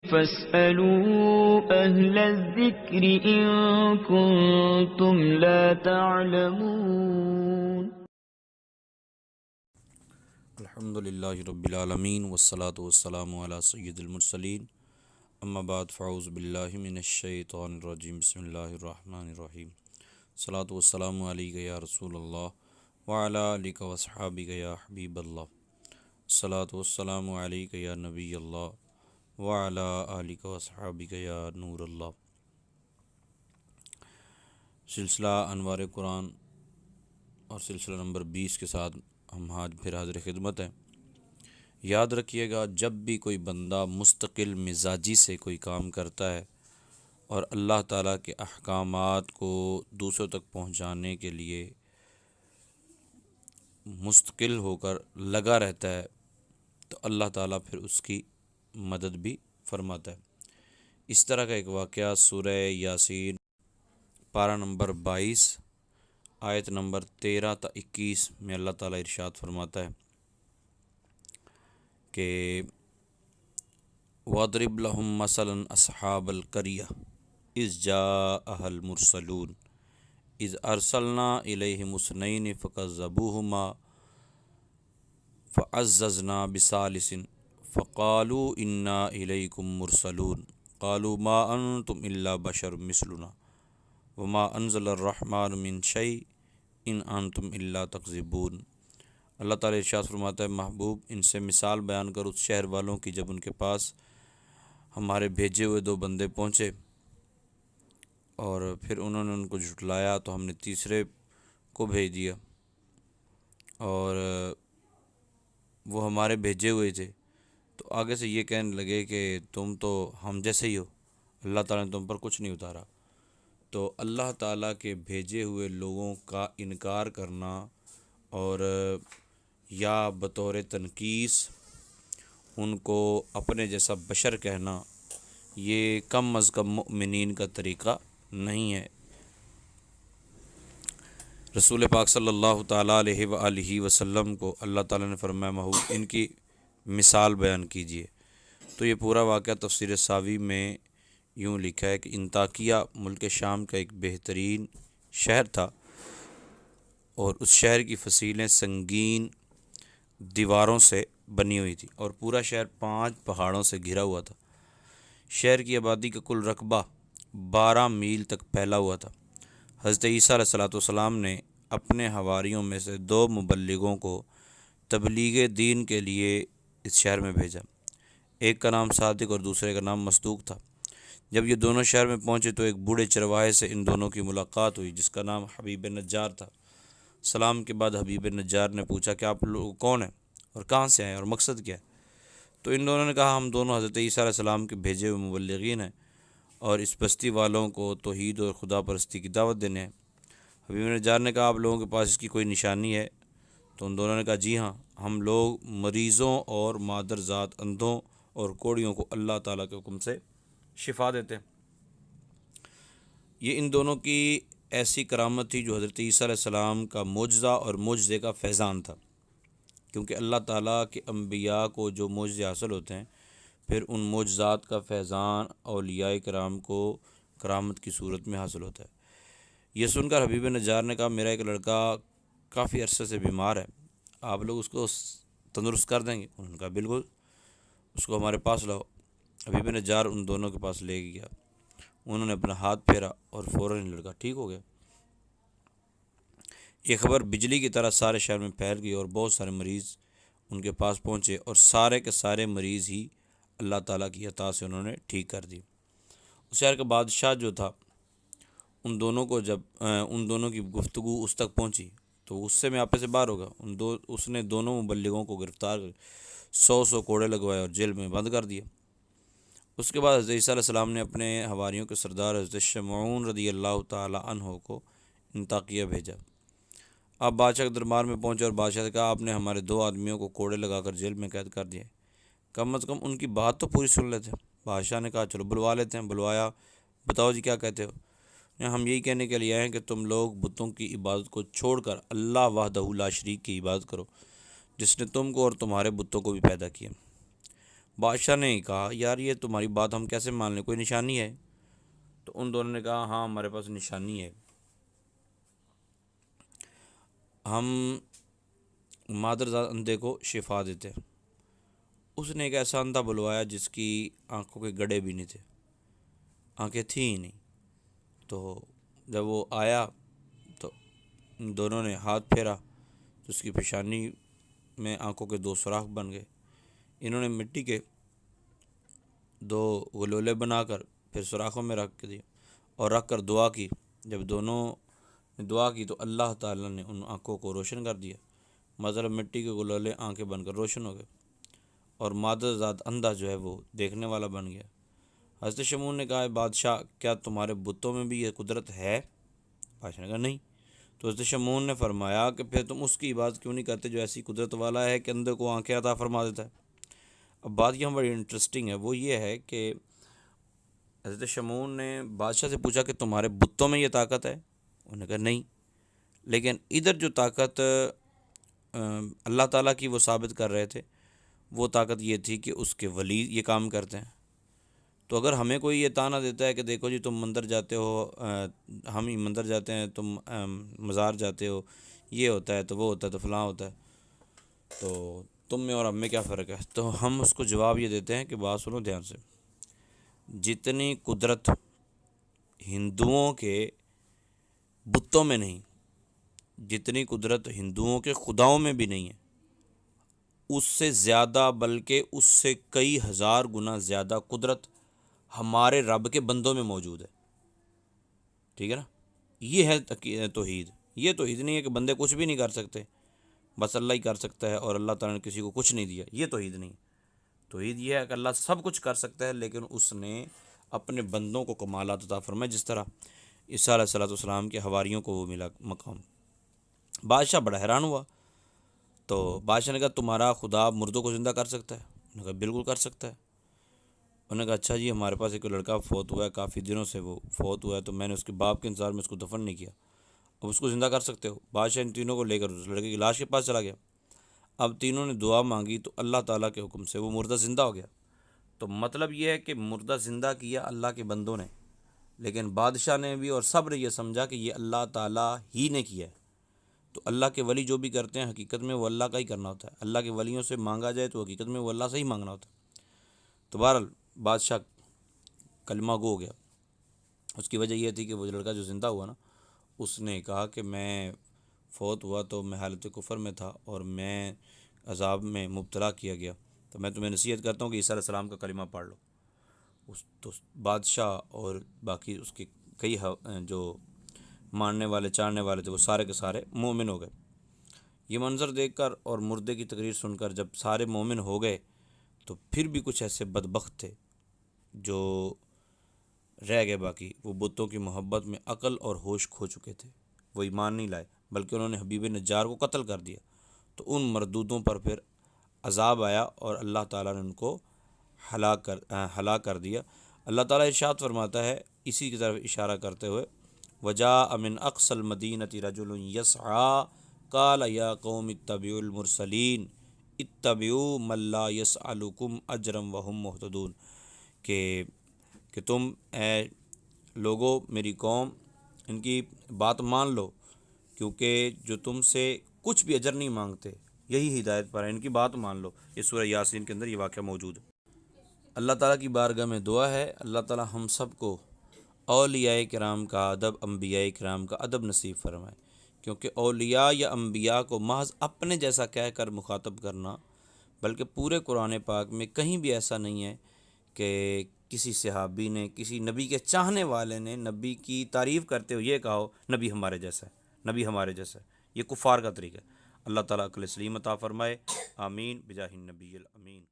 فاسألوا أهل الذكر إن كنتم لا تعلمون۔ الحمد للہ رب العالمین والصلاة والسلام علی سید المرسلین، اما بعد فاعوذ باللہ من الشیطان الرجیم، بسم اللہ الرحمن الرحیم۔ الصلاة والسلام علیک یا رسول اللہ وعلی آلک واصحابک یا حبیب اللہ، الصلاة والسلام علیک یا نبی اللہ وعلی آلک واصحابک یا نور اللہ۔ سلسلہ انوار قرآن اور سلسلہ نمبر 20 کے ساتھ ہم آج پھر حاضر خدمت ہیں۔ یاد رکھیے گا، جب بھی کوئی بندہ مستقل مزاجی سے کوئی کام کرتا ہے اور اللہ تعالیٰ کے احکامات کو دوسروں تک پہنچانے کے لیے مستقل ہو کر لگا رہتا ہے تو اللہ تعالیٰ پھر اس کی مدد بھی فرماتا ہے۔ اس طرح کا ایک واقعہ سورہ یاسین پارہ نمبر 22 آیت نمبر 13 تا 21 میں اللہ تعالیٰ ارشاد فرماتا ہے کہ وَاضْرِبْ لَهُمْ مَثَلًا أَصْحَابَ الْقَرْيَةِ إِذْ جَاءَهَا الْمُرْسَلُونَ إِذْ أَرْسَلْنَا إِلَيْهِمُ اثْنَيْنِ فَكَذَّبُوهُمَا فَعَزَّزْنَا بِثَالِثٍ فَقَالُوا إِنَّا إِلَيْكُمْ مُرْسَلُونَ قَالُوا مَا أَنْتُمْ إِلَّا بَشَرٌ مِثْلُنَا وَمَا أَنزَلَ الرَّحْمَنُ مِنْ شَيْءٍ إِنْ أَنْتُمْ إِلَّا تَكْذِبُونَ۔ اللہ تعالیٰ ارشاد فرماتا ہے، محبوب ان سے مثال بیان کر اس شہر والوں کی جب ان کے پاس ہمارے بھیجے ہوئے 2 بندے پہنچے اور پھر انہوں نے ان کو جھٹلایا تو ہم نے تیسرے کو بھیج دیا اور وہ ہمارے بھیجے ہوئے تھے، تو آگے سے یہ کہنے لگے کہ تم تو ہم جیسے ہی ہو، اللہ تعالیٰ نے تم پر کچھ نہیں اتارا۔ تو اللہ تعالیٰ کے بھیجے ہوئے لوگوں کا انکار کرنا اور یا بطور تنقیص ان کو اپنے جیسا بشر کہنا، یہ کم از کم مؤمنین کا طریقہ نہیں ہے۔ رسول پاک صلی اللہ تعالیٰ علیہ وآلہ وسلم کو اللہ تعالیٰ نے فرمایا، محبوب ان کی مثال بیان کیجیے۔ تو یہ پورا واقعہ تفسیر ساوی میں یوں لکھا ہے کہ انطاکیہ ملک شام کا ایک بہترین شہر تھا اور اس شہر کی فصیلیں سنگین دیواروں سے بنی ہوئی تھی اور پورا شہر 5 پہاڑوں سے گھرا ہوا تھا۔ شہر کی آبادی کا کل رقبہ 12 میل تک پھیلا ہوا تھا۔ حضرت عیسیٰ علیہ السلام نے اپنے حواریوں میں سے 2 مبلغوں کو تبلیغ دین کے لیے اس شہر میں بھیجا۔ ایک کا نام صادق اور دوسرے کا نام مصدوق تھا۔ جب یہ دونوں شہر میں پہنچے تو ایک بوڑھے چرواہے سے ان دونوں کی ملاقات ہوئی جس کا نام حبیب نجار تھا۔ سلام کے بعد حبیب نجار نے پوچھا کہ آپ لوگ کون ہیں اور کہاں سے آئے اور مقصد کیا ہے؟ تو ان دونوں نے کہا، ہم دونوں حضرت عیسیٰ علیہ السلام کے بھیجے ہوئے مبلغین ہیں اور اس بستی والوں کو توحید اور خدا پرستی کی دعوت دینے ہیں۔ حبیب نجار نے کہا، آپ لوگوں کے پاس اس کی کوئی نشانی ہے؟ تو ان دونوں نے کہا، جی ہاں، ہم لوگ مریضوں اور مادرزاد اندھوں اور کوڑیوں کو اللہ تعالیٰ کے حکم سے شفا دیتے ہیں۔ یہ ان دونوں کی ایسی کرامت تھی جو حضرت عیسیٰ علیہ السلام کا معجزہ اور معجزے کا فیضان تھا، کیونکہ اللہ تعالیٰ کے انبیاء کو جو معجزے حاصل ہوتے ہیں پھر ان معجزات کا فیضان اولیاء کرام کو کرامت کی صورت میں حاصل ہوتا ہے۔ یہ سن کر حبیب نجار نے کہا، میرا ایک لڑکا کافی عرصے سے بیمار ہے، آپ لوگ اس کو تندرست کر دیں گے؟ انہوں نے کہا، بالکل، اس کو ہمارے پاس لاؤ۔ حبیب نجار ان دونوں کے پاس لے گیا، انہوں نے اپنا ہاتھ پھیرا اور فوراً ہی لڑکا ٹھیک ہو گیا۔ یہ خبر بجلی کی طرح سارے شہر میں پھیل گئی اور بہت سارے مریض ان کے پاس پہنچے اور سارے کے سارے مریض ہی اللہ تعالیٰ کی عطا سے انہوں نے ٹھیک کر دی۔ اس شہر کا بادشاہ جو تھا، ان دونوں کی گفتگو اس تک پہنچی تو اس سے میں آپے سے باہر ہوگا، اس نے دونوں مبلغوں کو گرفتار کر 100 کوڑے لگوائے اور جیل میں بند کر دیا۔ اس کے بعد حضرت عیسیٰ علیہ السلام نے اپنے حواریوں کے سردار حضرت شمعون رضی اللہ تعالی عنہ کو انطاکیہ بھیجا۔ آپ بادشاہ کے دربار میں پہنچے اور بادشاہ نے کہا، آپ نے ہمارے 2 آدمیوں کو کوڑے لگا کر جیل میں قید کر دیا، کم از کم ان کی بات تو پوری سن لیتے۔ بادشاہ نے کہا، چلو بلوا لیتے ہیں۔ بلوایا، بتاؤ جی کیا کہتے ہو؟ ہم یہی کہنے کے لیے آئے ہیں کہ تم لوگ بتوں کی عبادت کو چھوڑ کر اللہ وحدہ لا شریک کی عبادت کرو، جس نے تم کو اور تمہارے بتوں کو بھی پیدا کیا۔ بادشاہ نے کہا یار یہ تمہاری بات ہم کیسے مان لیں، کوئی نشانی ہے؟ تو ان دونوں نے کہا ہاں ہمارے پاس نشانی ہے، ہم مادرزاد اندھے کو شفا دیتے ہیں۔ اس نے ایک ایسا اندھا بلوایا جس کی آنکھوں کے گڑے بھی نہیں تھے، آنکھیں تھیں ہی نہیں۔ تو جب وہ آیا تو ان دونوں نے ہاتھ پھیرا تو اس کی پیشانی میں آنکھوں کے 2 سوراخ بن گئے۔ انہوں نے مٹی کے 2 گلولے بنا کر پھر سوراخوں میں رکھ دیے اور رکھ کر دعا کی۔ جب دونوں نے دعا کی تو اللہ تعالیٰ نے ان آنکھوں کو روشن کر دیا، مطلب مٹی کے گلولے آنکھیں بن کر روشن ہو گئے اور مادرزاد اندھا جو ہے وہ دیکھنے والا بن گیا۔ حضرت شمون نے کہا بادشاہ کیا تمہارے بتوں میں بھی یہ قدرت ہے؟ بادشاہ نے کہا نہیں۔ تو حضرت شمون نے فرمایا کہ پھر تم اس کی عبادت کیوں نہیں کرتے جو ایسی قدرت والا ہے کہ اندھے کو آنکھیں عطا فرما دیتا ہے؟ اب بات یہاں بڑی انٹرسٹنگ ہے، وہ یہ ہے کہ حضرت شمون نے بادشاہ سے پوچھا کہ تمہارے بتوں میں یہ طاقت ہے؟ انہوں نے کہا نہیں، لیکن ادھر جو طاقت اللہ تعالیٰ کی وہ ثابت کر رہے تھے، وہ طاقت یہ تھی کہ اس کے ولی یہ کام کرتے ہیں۔ تو اگر ہمیں کوئی یہ طعنہ دیتا ہے کہ دیکھو جی تم مندر جاتے ہو، ہم ہی مندر جاتے ہیں، تم مزار جاتے ہو، یہ ہوتا ہے تو وہ ہوتا ہے تو فلاں ہوتا ہے، تو تم میں اور ہم میں کیا فرق ہے؟ تو ہم اس کو جواب یہ دیتے ہیں کہ بات سنو دھیان سے، جتنی قدرت ہندوؤں کے بتوں میں نہیں، جتنی قدرت ہندوؤں کے خداؤں میں بھی نہیں ہے، اس سے زیادہ بلکہ اس سے کئی ہزار گنا زیادہ قدرت ہمارے رب کے بندوں میں موجود ہے۔ ٹھیک ہے نا؟ یہ ہے توحید۔ یہ توحید نہیں ہے کہ بندے کچھ بھی نہیں کر سکتے، بس اللہ ہی کر سکتا ہے اور اللہ تعالیٰ نے کسی کو کچھ نہیں دیا، یہ توحید نہیں۔ توحید یہ ہے کہ اللہ سب کچھ کر سکتا ہے لیکن اس نے اپنے بندوں کو کمالات عطا فرمائے، جس طرح عیسیٰ علیہ السلام کے حواریوں کو وہ ملا مقام۔ بادشاہ بڑا حیران ہوا، تو بادشاہ نے کہا تمہارا خدا مردوں کو زندہ کر سکتا ہے؟ انہوں نے کہا بالکل کر سکتا ہے۔ انہوں نے کہا اچھا جی ہمارے پاس ایک لڑکا فوت ہوا ہے، کافی دنوں سے وہ فوت ہوا ہے، تو میں نے اس کے باپ کے انتظار میں اس کو دفن نہیں کیا، اب اس کو زندہ کر سکتے ہو؟ بادشاہ ان تینوں کو لے کر اس لڑکے کی لاش کے پاس چلا گیا۔ اب تینوں نے دعا مانگی تو اللہ تعالیٰ کے حکم سے وہ مردہ زندہ ہو گیا۔ تو مطلب یہ ہے کہ مردہ زندہ کیا اللہ کے بندوں نے، لیکن بادشاہ نے بھی اور سب نے یہ سمجھا کہ یہ اللہ تعالیٰ ہی نے کیا ہے۔ تو اللہ کے ولی جو بھی کرتے ہیں حقیقت میں وہ اللہ کا ہی کرنا ہوتا ہے، اللہ کے ولیوں سے مانگا جائے تو حقیقت میں وہ اللہ سے ہی مانگنا ہوتا ہے۔ تو بہرحال بادشاہ کلمہ گو ہو گیا۔ اس کی وجہ یہ تھی کہ وہ لڑکا جو زندہ ہوا نا، اس نے کہا کہ میں فوت ہوا تو میں حالت کفر میں تھا اور میں عذاب میں مبتلا کیا گیا، تو میں تمہیں نصیحت کرتا ہوں کہ عیسیٰ علیہ السلام کا کلمہ پڑھ لو۔ تو بادشاہ اور باقی اس کے کئی جو ماننے والے چاہنے والے تھے وہ سارے کے سارے مومن ہو گئے۔ یہ منظر دیکھ کر اور مردے کی تقریر سن کر جب سارے مومن ہو گئے تو پھر بھی کچھ ایسے بدبخت تھے جو رہ گئے باقی، وہ بتوں کی محبت میں عقل اور ہوش کھو چکے تھے، وہ ایمان نہیں لائے بلکہ انہوں نے حبیب نجار کو قتل کر دیا۔ تو ان مردودوں پر پھر عذاب آیا اور اللہ تعالیٰ نے ان کو ہلاک کر دیا۔ اللہ تعالیٰ ارشاد فرماتا ہے اسی کی طرف اشارہ کرتے ہوئے وَجَاءَ مِنْ أَقْصَى الْمَدِينَةِ رَجُلٌ يَسْعَىٰ قَالَ يَا قَوْمِ اتَّبِعُوا الْمُرْسَلِينَ اتَّبِعُوا مَن لَّا يَسْأَلُكُمْ أَجْرًا وَهُم مُّهْتَدُونَ کہ تم اے لوگو میری قوم ان کی بات مان لو، کیونکہ جو تم سے کچھ بھی اجر نہیں مانگتے یہی ہدایت پر ہے، ان کی بات مان لو۔ یہ سورہ یاسین کے اندر یہ واقعہ موجود ہے۔ اللہ تعالیٰ کی بارگاہ میں دعا ہے اللہ تعالیٰ ہم سب کو اولیاء کرام کا ادب، انبیاء کرام کا ادب نصیب فرمائے، کیونکہ اولیاء یا انبیاء کو محض اپنے جیسا کہہ کر مخاطب کرنا، بلکہ پورے قرآن پاک میں کہیں بھی ایسا نہیں ہے کہ کسی صحابی نے، کسی نبی کے چاہنے والے نے نبی کی تعریف کرتے ہوئے یہ کہا ہو نبی ہمارے جیسا ہے، نبی ہمارے جیسا ہے۔ یہ کفار کا طریقہ ہے۔ اللہ تعالیٰ عقل سلیم عطا فرمائے، آمین بجاہ النبی الامین۔